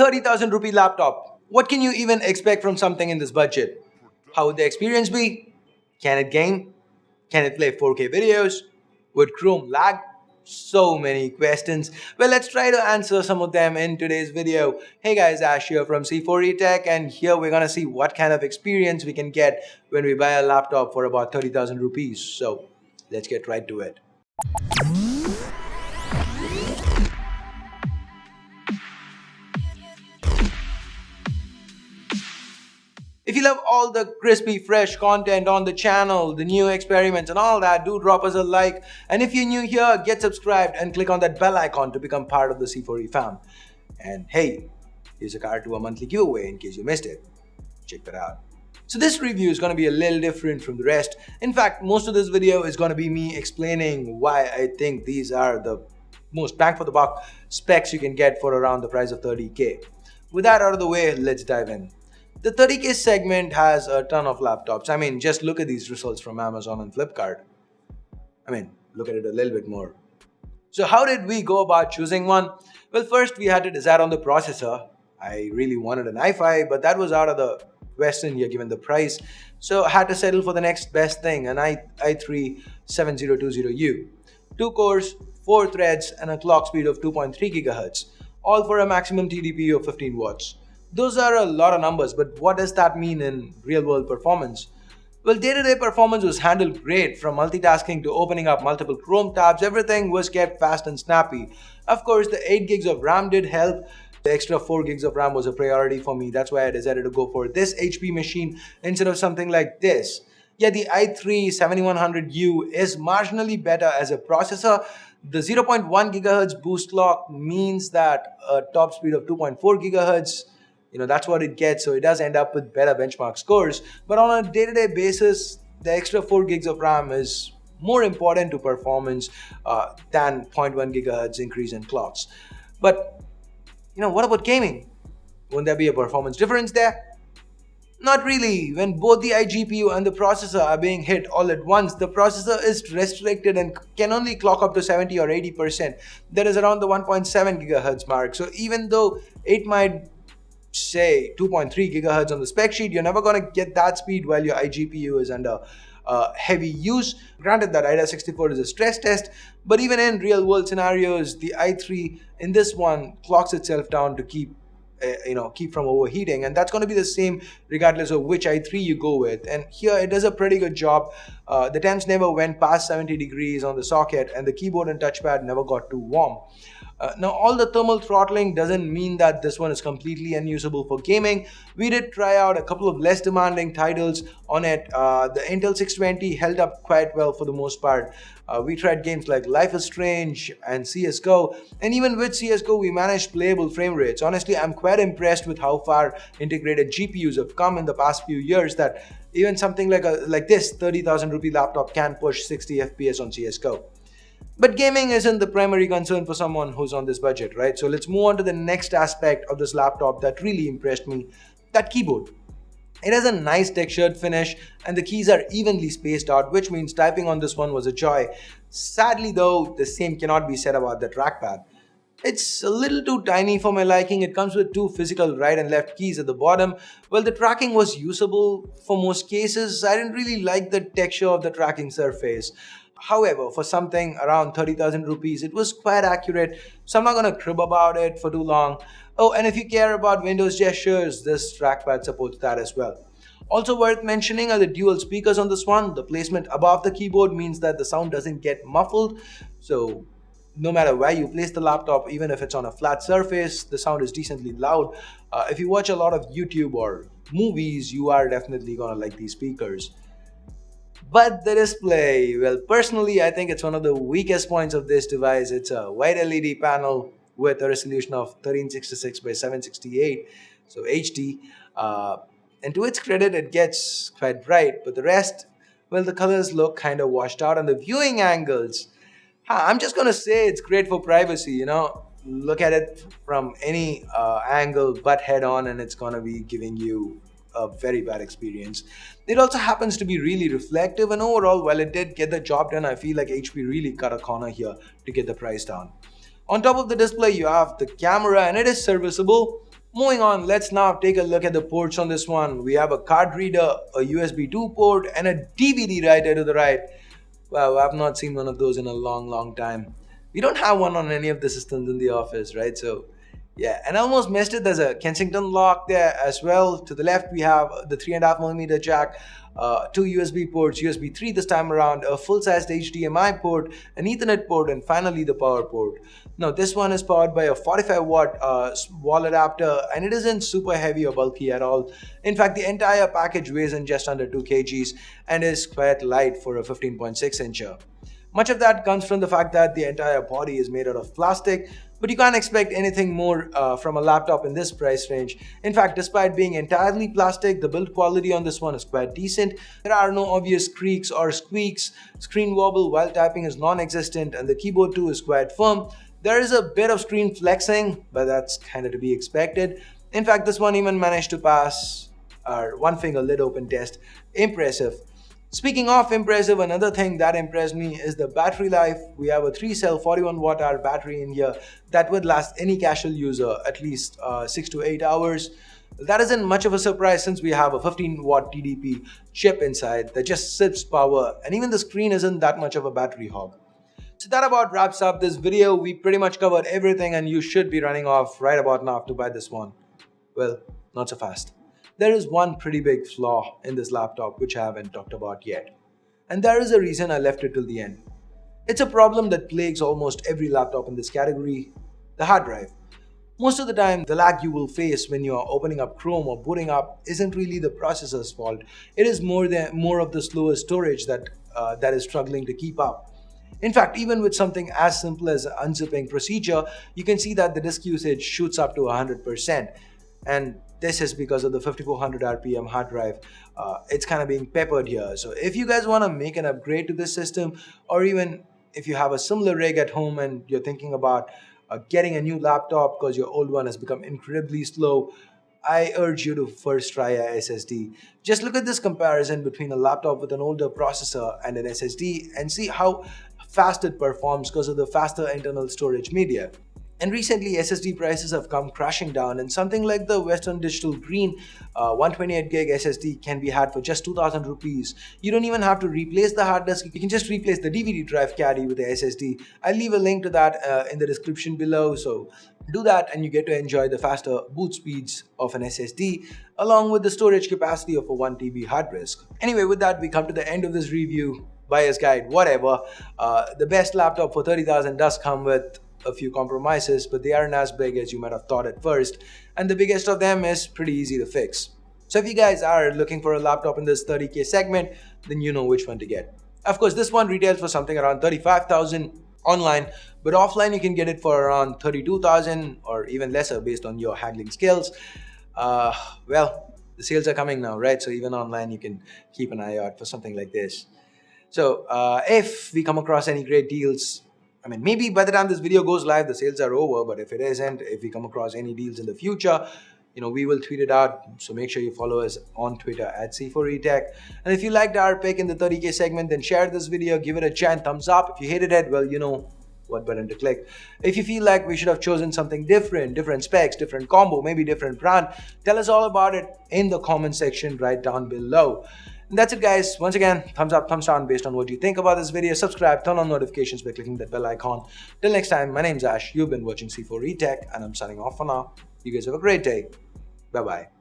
30,000 rupee laptop. What can you even expect from something in this budget? How would the experience be? Can it game? Can it play 4K videos? Would Chrome lag? So many questions. Well, let's try to answer some of them in today's video. Hey guys, Ash here from C4E Tech, and here we're gonna see what kind of experience we can get when we buy a laptop for about 30,000 rupees. So let's get right to it. If you love all the crispy, fresh content on the channel, the new experiments and all that, do drop us a like. And if you're new here, get subscribed and click on that bell icon to become part of the C4E fam. And hey, here's a card to a monthly giveaway in case you missed it. Check that out. So this review is going to be a little different from the rest. In fact, most of this video is going to be me explaining why I think these are the most bang for the buck specs you can get for around the price of 30k. With that out of the way, let's dive in. The 30k segment has a ton of laptops. I mean, just look at these results from Amazon and Flipkart. I mean, look at it a little bit more. So how did we go about choosing one? Well, first we had to decide on the processor. I really wanted an i5, but that was out of the question here given the price. So I had to settle for the next best thing, an i3 7020U. 2 cores, 4 threads, and a clock speed of 2.3 GHz, all for a maximum TDP of 15 watts. Those are a lot of numbers, but what does that mean in real-world performance? Well, day-to-day performance was handled great. From multitasking to opening up multiple Chrome tabs, everything was kept fast and snappy. Of course, the 8 gigs of RAM did help. The extra 4 gigs of RAM was a priority for me. That's why I decided to go for this HP machine instead of something like this. Yeah, the i3 7100U is marginally better as a processor. The 0.1 GHz boost clock means that a top speed of 2.4 GHz, that's what it gets, so it does end up with better benchmark scores. But on a day-to-day basis, the extra 4 gigs of RAM is more important to performance than 0.1 GHz increase in clocks. But, what about gaming? Won't there be a performance difference there? Not really. When both the iGPU and the processor are being hit all at once, the processor is restricted and can only clock up to 70 or 80%. That is around the 1.7 GHz mark. So even though it might say 2.3 gigahertz on the spec sheet, you're never going to get that speed while your iGPU is under heavy use. Granted that IDA 64 is a stress test, but even in real world scenarios, the i3 in this one clocks itself down to keep from overheating, and that's going to be the same regardless of which i3 you go with. And here it does a pretty good job. The temps never went past 70 degrees on the socket, and the keyboard and touchpad never got too warm. Now, all the thermal throttling doesn't mean that this one is completely unusable for gaming. We did try out a couple of less demanding titles on it. The Intel 620 held up quite well for the most part. We tried games like Life is Strange and CSGO, and even with CSGO we managed playable frame rates. Honestly, I'm quite impressed with how far integrated GPUs have come in the past few years that even something like this 30,000 rupee laptop can push 60 FPS on CSGO. But gaming isn't the primary concern for someone who's on this budget, right? So let's move on to the next aspect of this laptop that really impressed me, that keyboard. It has a nice textured finish and the keys are evenly spaced out, which means typing on this one was a joy. Sadly though, the same cannot be said about the trackpad. It's a little too tiny for my liking. It comes with 2 physical right and left keys at the bottom. Well, the tracking was usable for most cases. I didn't really like the texture of the tracking surface. However, for something around 30,000 rupees, it was quite accurate, so I'm not going to crib about it for too long. Oh, and if you care about Windows gestures, this trackpad supports that as well. Also worth mentioning are the dual speakers on this one. The placement above the keyboard means that the sound doesn't get muffled, so no matter where you place the laptop, even if it's on a flat surface, the sound is decently loud. If you watch a lot of YouTube or movies, you are definitely going to like these speakers. But the display, well, personally, I think it's one of the weakest points of this device. It's a white LED panel with a resolution of 1366 by 768, so HD. And to its credit, it gets quite bright, but the rest, well, the colors look kind of washed out, and the viewing angles, I'm just going to say it's great for privacy, Look at it from any angle but head on, and it's going to be giving you a very bad experience. It also happens to be really reflective, and overall, while it did get the job done, I feel like HP really cut a corner here to get the price down. On top of the display, you have the camera, and it is serviceable. Moving on, let's now take a look at the ports on this one. We have a card reader, a USB 2 port, and a DVD writer to the right. Wow, I've not seen one of those in a long time. We don't have one on any of the systems in the office, right? So yeah, and I almost missed it. There's a Kensington lock there as well. To the left, we have the 3.5mm jack, two USB ports, USB 3 this time around, a full-sized HDMI port, an Ethernet port, and finally the power port. Now, this one is powered by a 45-watt wall adapter, and it isn't super heavy or bulky at all. In fact, the entire package weighs in just under 2 kgs and is quite light for a 15.6-incher. Much of that comes from the fact that the entire body is made out of plastic, but you can't expect anything more from a laptop in this price range. In fact, despite being entirely plastic, the build quality on this one is quite decent. There are no obvious creaks or squeaks, screen wobble while typing is non-existent, and the keyboard too is quite firm. There is a bit of screen flexing, but that's kind of to be expected. In fact, this one even managed to pass our one finger lid open test. Impressive. Speaking of impressive, another thing that impressed me is the battery life. We have a 3-cell 41 watt hour battery in here that would last any casual user at least 6 to 8 hours. That isn't much of a surprise since we have a 15 watt TDP chip inside that just sips power, and even the screen isn't that much of a battery hog. So that about wraps up this video. We pretty much covered everything, and you should be running off right about now to buy this one. Well, not so fast. There is one pretty big flaw in this laptop which I haven't talked about yet. And there is a reason I left it till the end. It's a problem that plagues almost every laptop in this category, the hard drive. Most of the time, the lag you will face when you are opening up Chrome or booting up isn't really the processor's fault. It is more of the slower storage that is struggling to keep up. In fact, even with something as simple as an unzipping procedure, you can see that the disk usage shoots up to 100%. And this is because of the 5400 RPM hard drive. It's kind of being peppered here. So if you guys want to make an upgrade to this system, or even if you have a similar rig at home and you're thinking about getting a new laptop because your old one has become incredibly slow, I urge you to first try a SSD. Just look at this comparison between a laptop with an older processor and an SSD and see how fast it performs because of the faster internal storage media. And recently, SSD prices have come crashing down, and something like the Western Digital Green 128 gig SSD can be had for just 2,000 rupees. You don't even have to replace the hard disk. You can just replace the DVD drive caddy with the SSD. I'll leave a link to that in the description below. So do that and you get to enjoy the faster boot speeds of an SSD along with the storage capacity of a 1 TB hard disk. Anyway, with that, we come to the end of this review, buyer's guide, whatever. The best laptop for 30,000 does come with a few compromises, but they aren't as big as you might have thought at first, and the biggest of them is pretty easy to fix. So if you guys are looking for a laptop in this 30k segment, then you know which one to get. Of course, this one retails for something around 35,000 online, but offline you can get it for around 32,000 or even lesser based on your haggling skills. Well, the sales are coming now, right? So even online you can keep an eye out for something like this. So if we come across any great deals, I mean, maybe by the time this video goes live, the sales are over, but if it isn't, if we come across any deals in the future, we will tweet it out. So make sure you follow us on Twitter at C4eTech. And if you liked our pick in the 30k segment, then share this video, give it a giant thumbs up. If you hated it, well, you know what button to click. If you feel like we should have chosen something different specs, different combo, maybe different brand, tell us all about it in the comment section right down below. And that's it, guys. Once again, thumbs up, thumbs down based on what you think about this video. Subscribe, turn on notifications by clicking that bell icon. Till next time, my name's Ash. You've been watching C4eTech, and I'm signing off for now. You guys have a great day. Bye-bye.